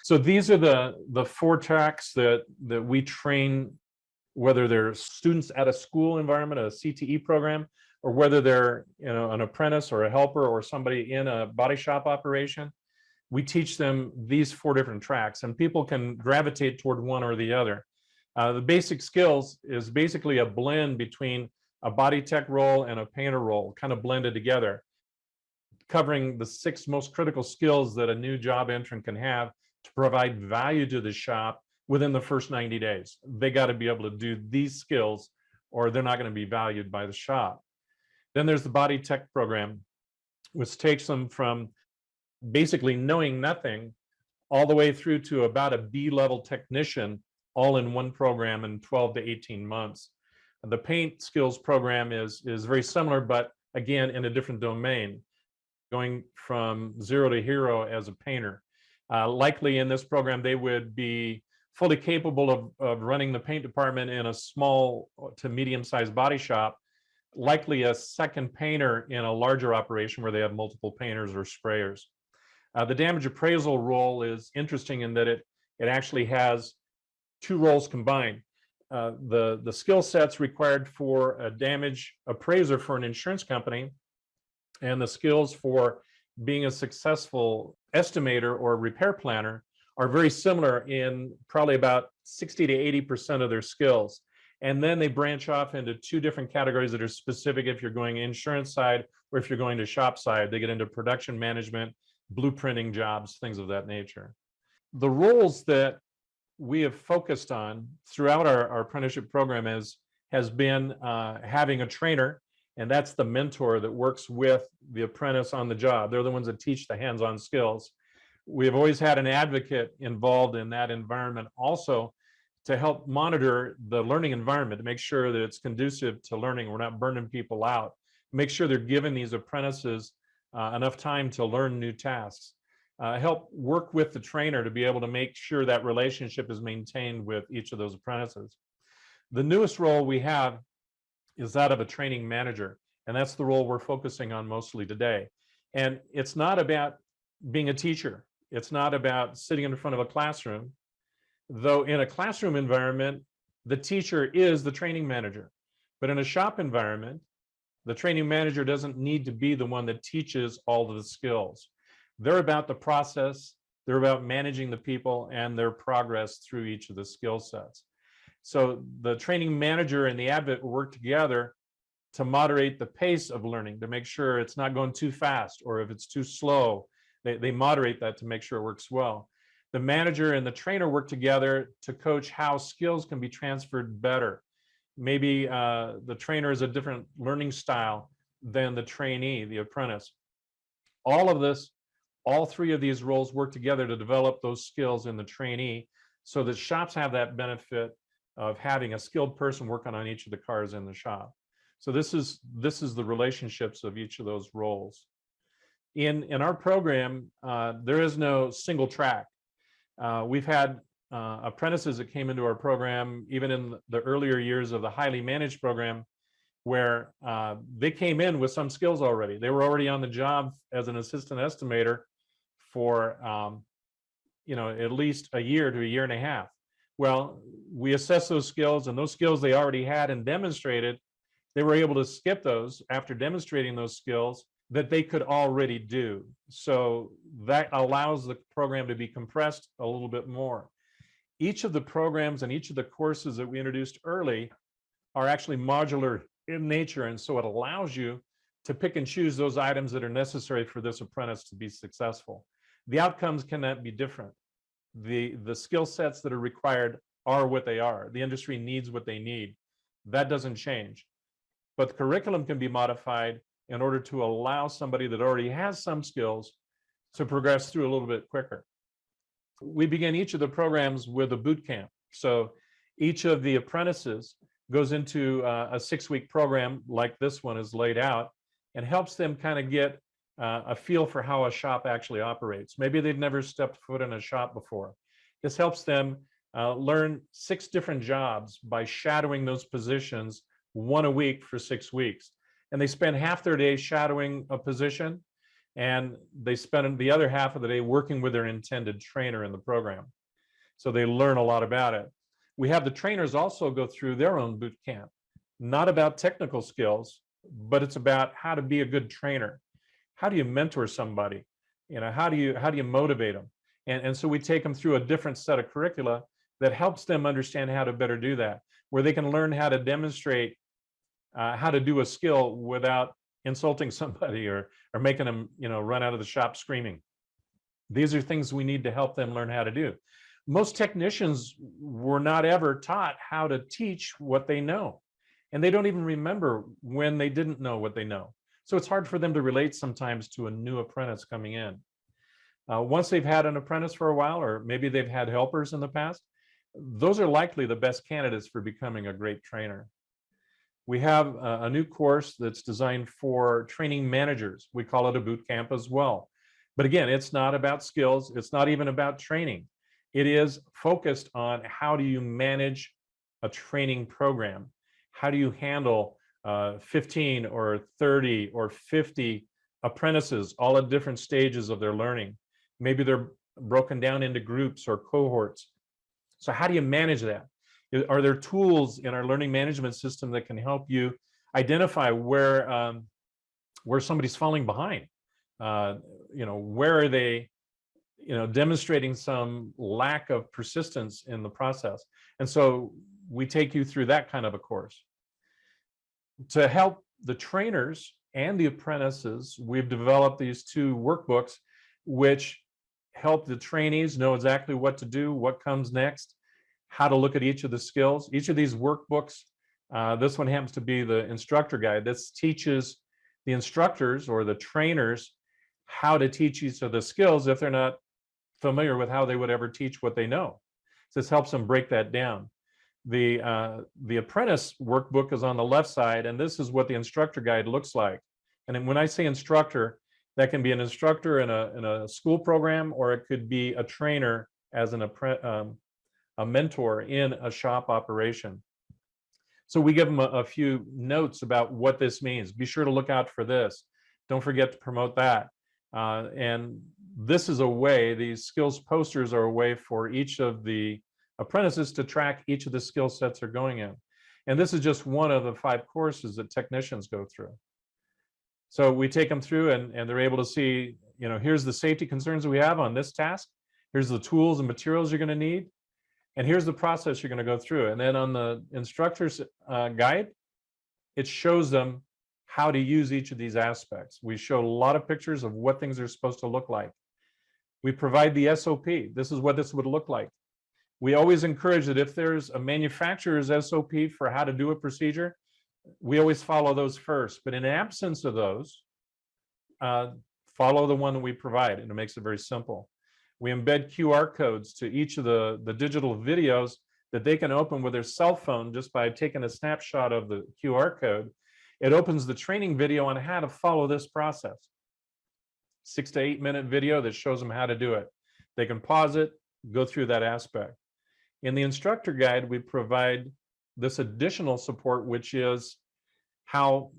So these are the four tracks that we train, whether they're students at a school environment, a CTE program, or whether they're an apprentice or a helper or somebody in a body shop operation. We teach them these four different tracks, and people can gravitate toward one or the other. The basic skills is basically a blend between a body tech role and a painter role, kind of blended together, covering the 6 most critical skills that a new job entrant can have to provide value to the shop within the first 90 days. They got to be able to do these skills or they're not going to be valued by the shop. Then there's the body tech program, which takes them from basically knowing nothing all the way through to about a B-level technician, all in one program in 12 to 18 months. The paint skills program is very similar, but again, in a different domain, going from 0 to hero as a painter. Likely in this program, they would be fully capable of running the paint department in a small to medium-sized body shop, likely a second painter in a larger operation where they have multiple painters or sprayers. The damage appraisal role is interesting in that it actually has 2 roles combined. The skill sets required for a damage appraiser for an insurance company and the skills for being a successful estimator or repair planner are very similar in probably about 60 to 80% of their skills. And then they branch off into 2 different categories that are specific if you're going insurance side or if you're going to shop side. They get into production management, blueprinting jobs, things of that nature. The roles that we have focused on throughout our apprenticeship program has been having a trainer, and that's the mentor that works with the apprentice on the job. They're the ones that teach the hands-on skills. We have always had an advocate involved in that environment also to help monitor the learning environment, to make sure that it's conducive to learning. We're not burning people out. Make sure they're giving these apprentices enough time to learn new tasks. Help work with the trainer to be able to make sure that relationship is maintained with each of those apprentices. The newest role we have is that of a training manager, and that's the role we're focusing on mostly today. And it's not about being a teacher. It's not about sitting in front of a classroom, though in a classroom environment, the teacher is the training manager. But in a shop environment, the training manager doesn't need to be the one that teaches all of the skills. They're about the process, they're about managing the people and their progress through each of the skill sets. So the training manager and the advocate work together to moderate the pace of learning, to make sure it's not going too fast, or if it's too slow, they moderate that to make sure it works well. The manager and the trainer work together to coach how skills can be transferred better. Maybe the trainer is a different learning style than the trainee, the apprentice. All of this, all 3 of these roles work together to develop those skills in the trainee so that shops have that benefit of having a skilled person working on each of the cars in the shop. So this is the relationships of each of those roles. In our program, there is no single track. We've had apprentices that came into our program, even in the earlier years of the highly managed program, where they came in with some skills already. They were already on the job as an assistant estimator for at least a year to a year and a half. Well, we assessed those skills, and those skills they already had and demonstrated, they were able to skip those after demonstrating those skills that they could already do. So that allows the program to be compressed a little bit more. Each of the programs and each of the courses that we introduced early are actually modular in nature, and so it allows you to pick and choose those items that are necessary for this apprentice to be successful. The outcomes cannot be different. The skill sets that are required are what they are. The industry needs what they need. That doesn't change. But the curriculum can be modified in order to allow somebody that already has some skills to progress through a little bit quicker. We begin each of the programs with a boot camp. So each of the apprentices goes into a 6-week program like this one is laid out, and helps them kind of get a feel for how a shop actually operates. Maybe they've never stepped foot in a shop before. This helps them learn 6 different jobs by shadowing those positions 1 a week for 6 weeks. And they spend half their day shadowing a position, and they spend the other half of the day working with their intended trainer in the program. So they learn a lot about it. We have the trainers also go through their own boot camp, not about technical skills, but it's about how to be a good trainer. How do you mentor somebody? How do you motivate them? And so we take them through a different set of curricula that helps them understand how to better do that, where they can learn how to demonstrate how to do a skill without insulting somebody or making them run out of the shop screaming. These are things we need to help them learn how to do. Most technicians were not ever taught how to teach what they know, and they don't even remember when they didn't know what they know. So it's hard for them to relate sometimes to a new apprentice coming in. Once they've had an apprentice for a while, or maybe they've had helpers in the past, those are likely the best candidates for becoming a great trainer. We have a new course that's designed for training managers. We call it a boot camp as well. But again, it's not about skills. It's not even about training. It is focused on how do you manage a training program? How do you handle 15 or 30 or 50 apprentices, all at different stages of their learning? Maybe they're broken down into groups or cohorts. So how do you manage that? Are there tools in our learning management system that can help you identify where somebody's falling behind? Where are they demonstrating some lack of persistence in the process? And so we take you through that kind of a course. To help the trainers and the apprentices, we've developed these two workbooks which help the trainees know exactly what to do, what comes next, how to look at each of the skills. Each of these workbooks, this one happens to be the instructor guide. This teaches the instructors or the trainers how to teach each of the skills if they're not familiar with how they would ever teach what they know. So this helps them break that down. The apprentice workbook is on the left side, and this is what the instructor guide looks like. And when I say instructor, that can be an instructor in a school program, or it could be a trainer as a mentor in a shop operation. So we give them a few notes about what this means. Be sure to look out for this. Don't forget to promote that. And this is a way, these skills posters are a way for each of the apprentices to track each of the skill sets they're going in. And this is just one of the 5 courses that technicians go through. So we take them through and they're able to see, here's the safety concerns that we have on this task. Here's the tools and materials you're going to need. And here's the process you're going to go through. And then on the instructor's guide, it shows them how to use each of these aspects. We show a lot of pictures of what things are supposed to look like. We provide the SOP. This is what this would look like. We always encourage that if there's a manufacturer's SOP for how to do a procedure, we always follow those first. But in absence of those, follow the one that we provide, and it makes it very simple. We embed QR codes to each of the digital videos that they can open with their cell phone just by taking a snapshot of the QR code. It opens the training video on how to follow this process. 6 to 8 minute video that shows them how to do it. They can pause it, go through that aspect. In the instructor guide, we provide this additional support, which is how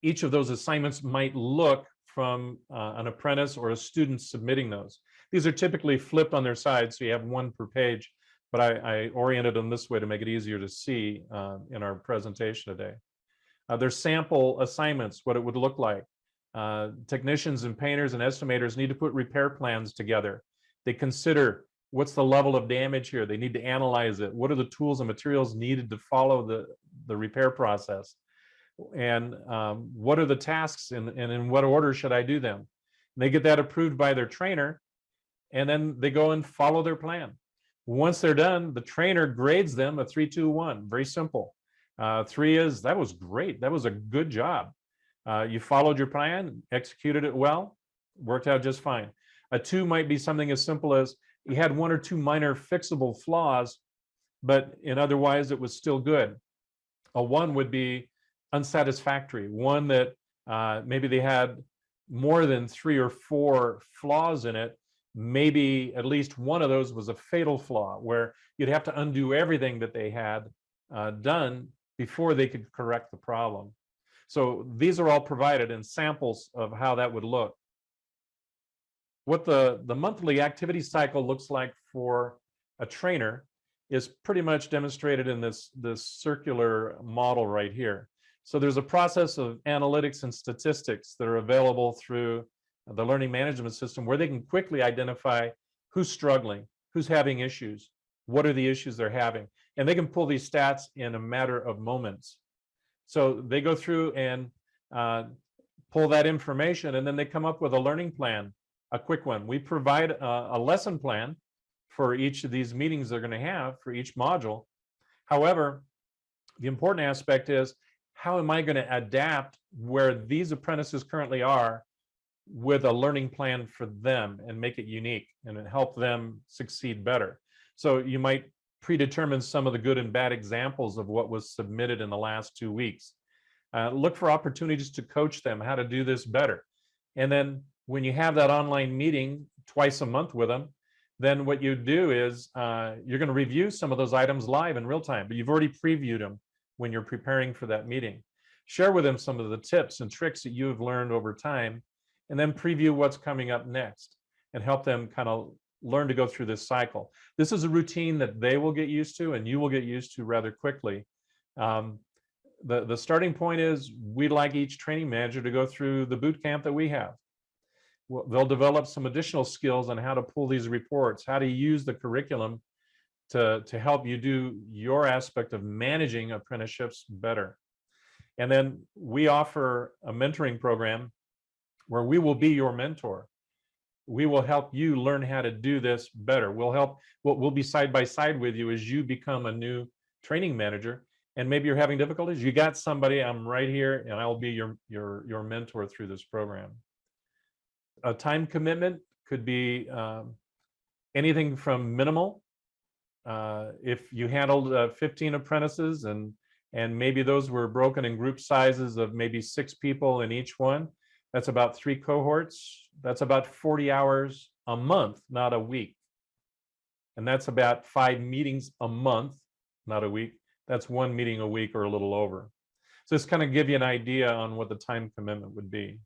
each of those assignments might look from an apprentice or a student submitting those. These are typically flipped on their side, so you have one per page, but I oriented them this way to make it easier to see in our presentation today. There's sample assignments, what it would look like. Technicians and painters and estimators need to put repair plans together. They consider what's the level of damage here. They need to analyze it. What are the tools and materials needed to follow the repair process? And what are the tasks and in what order should I do them? And they get that approved by their trainer, and then they go and follow their plan. Once they're done, the trainer grades them a 3, 2, 1. Very simple. 3 is, that was great. That was a good job. You followed your plan, executed it well, worked out just fine. A 2 might be something as simple as you had 1 or 2 minor fixable flaws, but in otherwise it was still good. A 1 would be unsatisfactory, one that maybe they had more than 3 or 4 flaws in it. Maybe at least one of those was a fatal flaw where you'd have to undo everything that they had done before they could correct the problem. So these are all provided in samples of how that would look. What the monthly activity cycle looks like for a trainer is pretty much demonstrated in this circular model right here. So there's a process of analytics and statistics that are available through the learning management system where they can quickly identify who's struggling, who's having issues, what are the issues they're having, and they can pull these stats in a matter of moments. So they go through and pull that information, and then they come up with a learning plan, a quick one. We provide a lesson plan for each of these meetings they're going to have for each module. However, the important aspect is, how am I going to adapt where these apprentices currently are with a learning plan for them and make it unique and help them succeed better? So you might predetermine some of the good and bad examples of what was submitted in the last 2 weeks. Look for opportunities to coach them how to do this better. And then when you have that online meeting twice a month with them, then what you do is you're going to review some of those items live in real time, but you've already previewed them when you're preparing for that meeting. Share with them some of the tips and tricks that you have learned over time, and then preview what's coming up next and help them kind of learn to go through this cycle. This is a routine that they will get used to and you will get used to rather quickly. The starting point is, we'd like each training manager to go through the boot camp that we have. Well, they'll develop some additional skills on how to pull these reports, how to use the curriculum to help you do your aspect of managing apprenticeships better. And then we offer a mentoring program where we will be your mentor. We will help you learn how to do this better. We'll be side by side with you as you become a new training manager. And maybe you're having difficulties. You got somebody, I'm right here, and I'll be your mentor through this program. A time commitment could be anything from minimal. If you handled 15 apprentices and maybe those were broken in group sizes of maybe 6 people in each one, that's about 3 cohorts. That's about 40 hours a month, not a week. And that's about 5 meetings a month, not a week. That's 1 meeting a week or a little over. So just kind of give you an idea on what the time commitment would be.